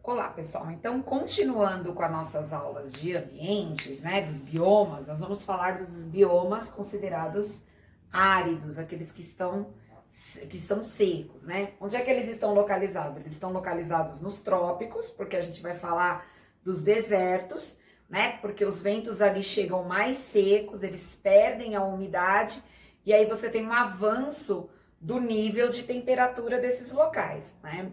Olá, pessoal. Então, continuando com as nossas aulas de ambientes, né, dos biomas, nós vamos falar dos biomas considerados áridos, aqueles que são secos, né? Onde é que eles estão localizados? Eles estão localizados nos trópicos, porque a gente vai falar dos desertos, né? Porque os ventos ali chegam mais secos, eles perdem a umidade e aí você tem um avanço do nível de temperatura desses locais, né?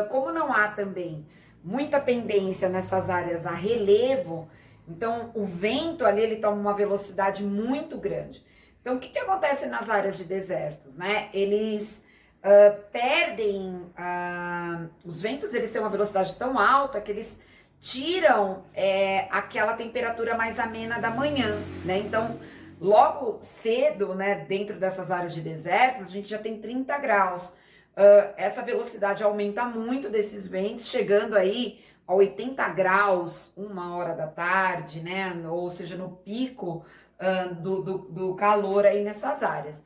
Como não há também muita tendência nessas áreas a relevo, então o vento ali ele toma uma velocidade muito grande. Então o que acontece nas áreas de desertos, né? Eles perdem, os ventos eles têm uma velocidade tão alta que eles tiram aquela temperatura mais amena da manhã, né? Então logo cedo, né, dentro dessas áreas de desertos, a gente já tem 30 graus. Essa velocidade aumenta muito desses ventos, chegando aí a 80 graus, 1 hora da tarde, né? Ou seja, no pico do calor aí nessas áreas.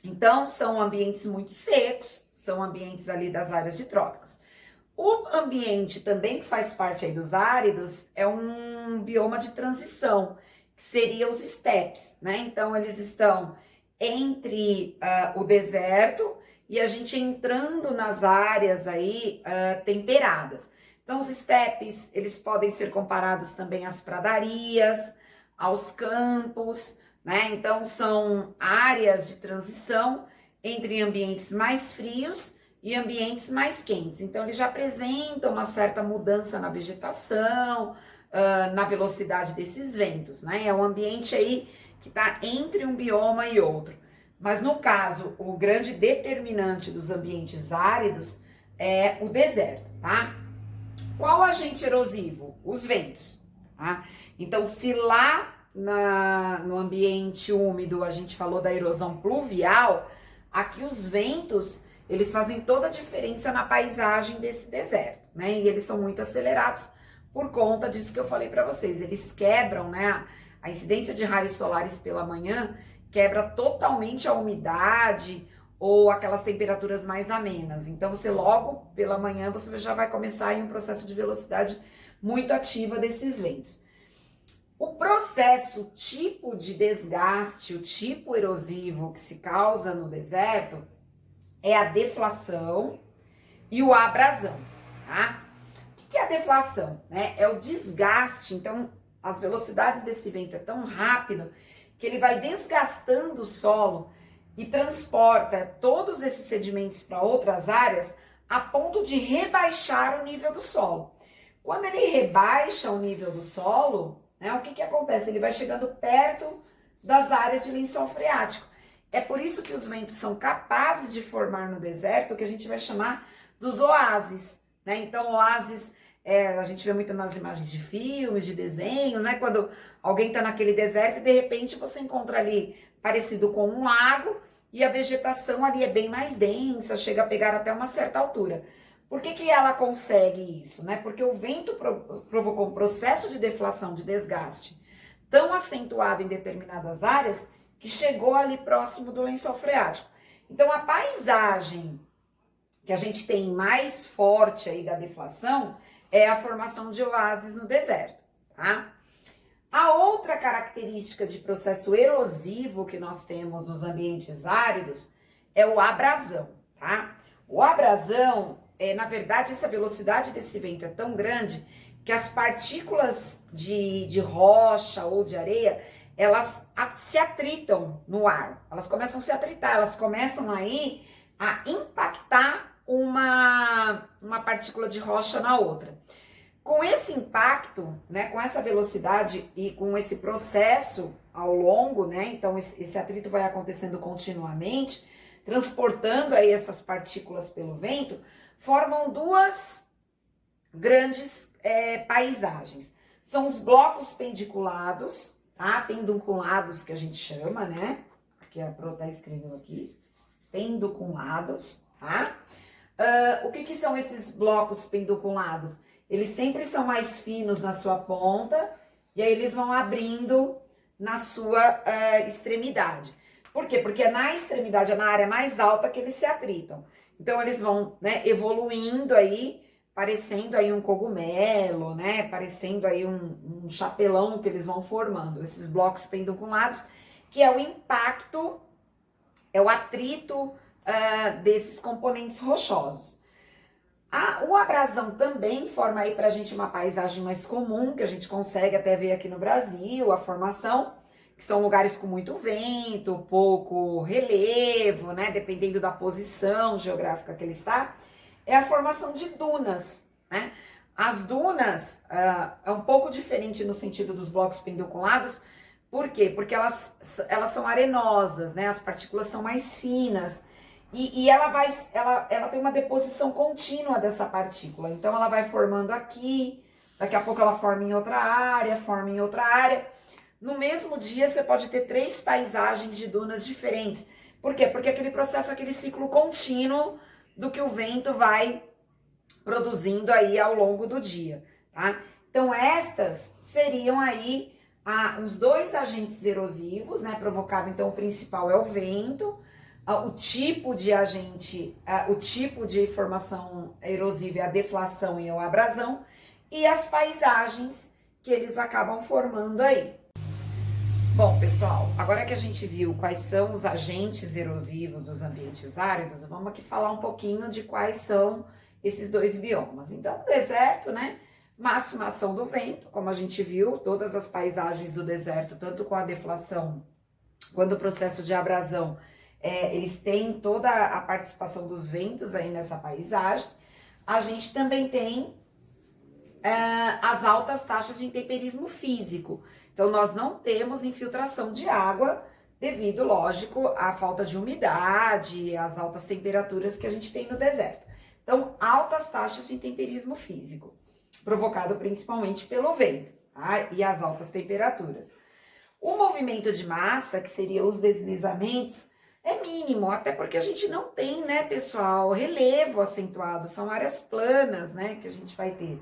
Então, são ambientes muito secos, são ambientes ali das áreas de trópicos. O ambiente também que faz parte aí dos áridos é um bioma de transição, que seria os estepes, né? Então, eles estão entre o deserto e a gente entrando nas áreas aí temperadas. Então, os estepes, eles podem ser comparados também às pradarias, aos campos, né? Então, são áreas de transição entre ambientes mais frios e ambientes mais quentes. Então, eles já apresentam uma certa mudança na vegetação, na velocidade desses ventos, né? É um ambiente aí que está entre um bioma e outro. Mas no caso, o grande determinante dos ambientes áridos é o deserto, tá? Qual agente erosivo? Os ventos, tá? Então, se lá no ambiente úmido a gente falou da erosão pluvial, aqui os ventos, eles fazem toda a diferença na paisagem desse deserto, né? E eles são muito acelerados por conta disso que eu falei para vocês. Eles quebram, né? A incidência de raios solares pela manhã quebra totalmente a umidade ou aquelas temperaturas mais amenas. Então, você logo pela manhã, você já vai começar em um processo de velocidade muito ativa desses ventos. O processo, o tipo de desgaste, o tipo erosivo que se causa no deserto é a deflação e o abrasão, tá? O que é a deflação? Né? É o desgaste, então as velocidades desse vento é tão rápido que ele vai desgastando o solo e transporta todos esses sedimentos para outras áreas a ponto de rebaixar o nível do solo. Quando ele rebaixa o nível do solo, né, o que acontece? Ele vai chegando perto das áreas de lençol freático. É por isso que os ventos são capazes de formar no deserto o que a gente vai chamar dos oásis, né? Então, oásis a gente vê muito nas imagens de filmes, de desenhos, né? Quando alguém está naquele deserto e de repente você encontra ali parecido com um lago e a vegetação ali é bem mais densa, chega a pegar até uma certa altura. Por que ela consegue isso, né? Porque o vento provocou um processo de deflação, de desgaste tão acentuado em determinadas áreas que chegou ali próximo do lençol freático. Então, a paisagem que a gente tem mais forte aí da deflação é a formação de oásis no deserto, tá? A outra característica de processo erosivo que nós temos nos ambientes áridos é o abrasão, tá? O abrasão, na verdade, essa velocidade desse vento é tão grande que as partículas de rocha ou de areia, elas se atritam no ar, elas começam a se atritar, elas começam aí a impactar uma partícula de rocha na outra. Com esse impacto, né, com essa velocidade e com esse processo ao longo, né, então esse atrito vai acontecendo continuamente, transportando aí essas partículas pelo vento, formam duas grandes paisagens. São os blocos pendiculados, tá? Pedunculados que a gente chama, né? Aqui a Pro tá escrevendo aqui. Pedunculados, tá? O que são esses blocos pedunculados? Eles sempre são mais finos na sua ponta e aí eles vão abrindo na sua extremidade. Por quê? Porque é na extremidade, é na área mais alta que eles se atritam. Então, eles vão, né, evoluindo aí parecendo aí um cogumelo, né? Parecendo aí um chapelão que eles vão formando, esses blocos pedunculados, que é o impacto, é o atrito desses componentes rochosos. O abrasão também forma aí pra gente uma paisagem mais comum, que a gente consegue até ver aqui no Brasil, a formação, que são lugares com muito vento, pouco relevo, né? Dependendo da posição geográfica que ele está, é a formação de dunas, né? As dunas é um pouco diferente no sentido dos blocos pedunculados. Por quê? Porque elas são arenosas, né? As partículas são mais finas e ela tem uma deposição contínua dessa partícula. Então ela vai formando aqui, daqui a pouco ela forma em outra área, forma em outra área. No mesmo dia você pode ter 3 paisagens de dunas diferentes. Por quê? Porque aquele processo, aquele ciclo contínuo do que o vento vai produzindo aí ao longo do dia, tá? Então estas seriam aí os 2 agentes erosivos, né? Provocado, então o principal é o vento, o tipo de agente, o tipo de formação erosiva é a deflação e a abrasão, e as paisagens que eles acabam formando aí. Bom, pessoal, agora que a gente viu quais são os agentes erosivos dos ambientes áridos, vamos aqui falar um pouquinho de quais são esses 2 biomas. Então, o deserto, né? Máxima ação do vento, como a gente viu, todas as paisagens do deserto, tanto com a deflação quanto o processo de abrasão, eles têm toda a participação dos ventos aí nessa paisagem. A gente também tem as altas taxas de intemperismo físico. Então, nós não temos infiltração de água devido, lógico, à falta de umidade, às altas temperaturas que a gente tem no deserto. Então, altas taxas de intemperismo físico, provocado principalmente pelo vento, tá? E as altas temperaturas. O movimento de massa, que seriam os deslizamentos, é mínimo, até porque a gente não tem, né, pessoal, relevo acentuado, são áreas planas, né, que a gente vai ter.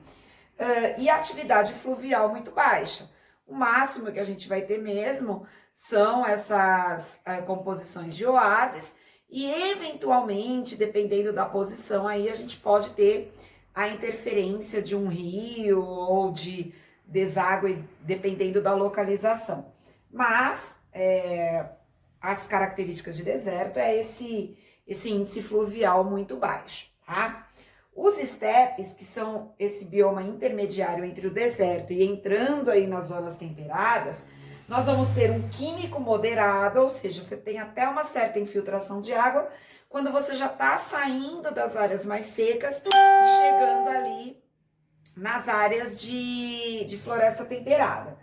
E a atividade fluvial muito baixa. O máximo que a gente vai ter mesmo são essas composições de oásis e, eventualmente, dependendo da posição, aí a gente pode ter a interferência de um rio ou de deságue, dependendo da localização. Mas as características de deserto é esse índice fluvial muito baixo, tá? Os estepes, que são esse bioma intermediário entre o deserto e entrando aí nas zonas temperadas, nós vamos ter um químico moderado, ou seja, você tem até uma certa infiltração de água, quando você já está saindo das áreas mais secas e chegando ali nas áreas de floresta temperada.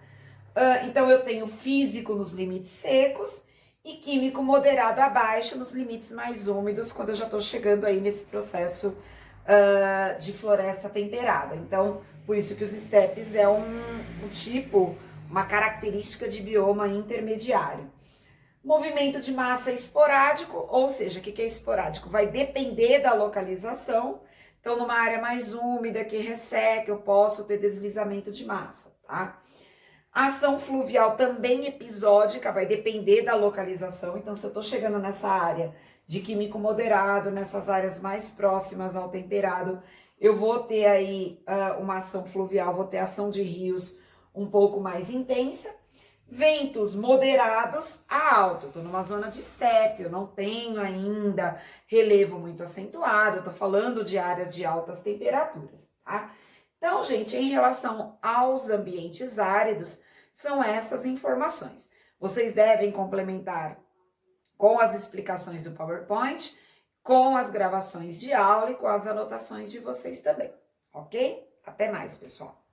Então eu tenho físico nos limites secos e químico moderado abaixo nos limites mais úmidos, quando eu já estou chegando aí nesse processo de floresta temperada. Então, por isso que os estepes é um tipo, uma característica de bioma intermediário. Movimento de massa esporádico, ou seja, o que é esporádico? Vai depender da localização. Então, numa área mais úmida, que resseca, eu posso ter deslizamento de massa, tá? Ação fluvial também episódica, vai depender da localização. Então, se eu tô chegando nessa área de químico moderado, nessas áreas mais próximas ao temperado, eu vou ter aí uma ação fluvial, vou ter ação de rios um pouco mais intensa. Ventos moderados a alto, estou numa zona de estepe, eu não tenho ainda relevo muito acentuado, eu tô falando de áreas de altas temperaturas, tá? Então, gente, em relação aos ambientes áridos, são essas informações. Vocês devem complementar com as explicações do PowerPoint, com as gravações de aula e com as anotações de vocês também, ok? Até mais, pessoal!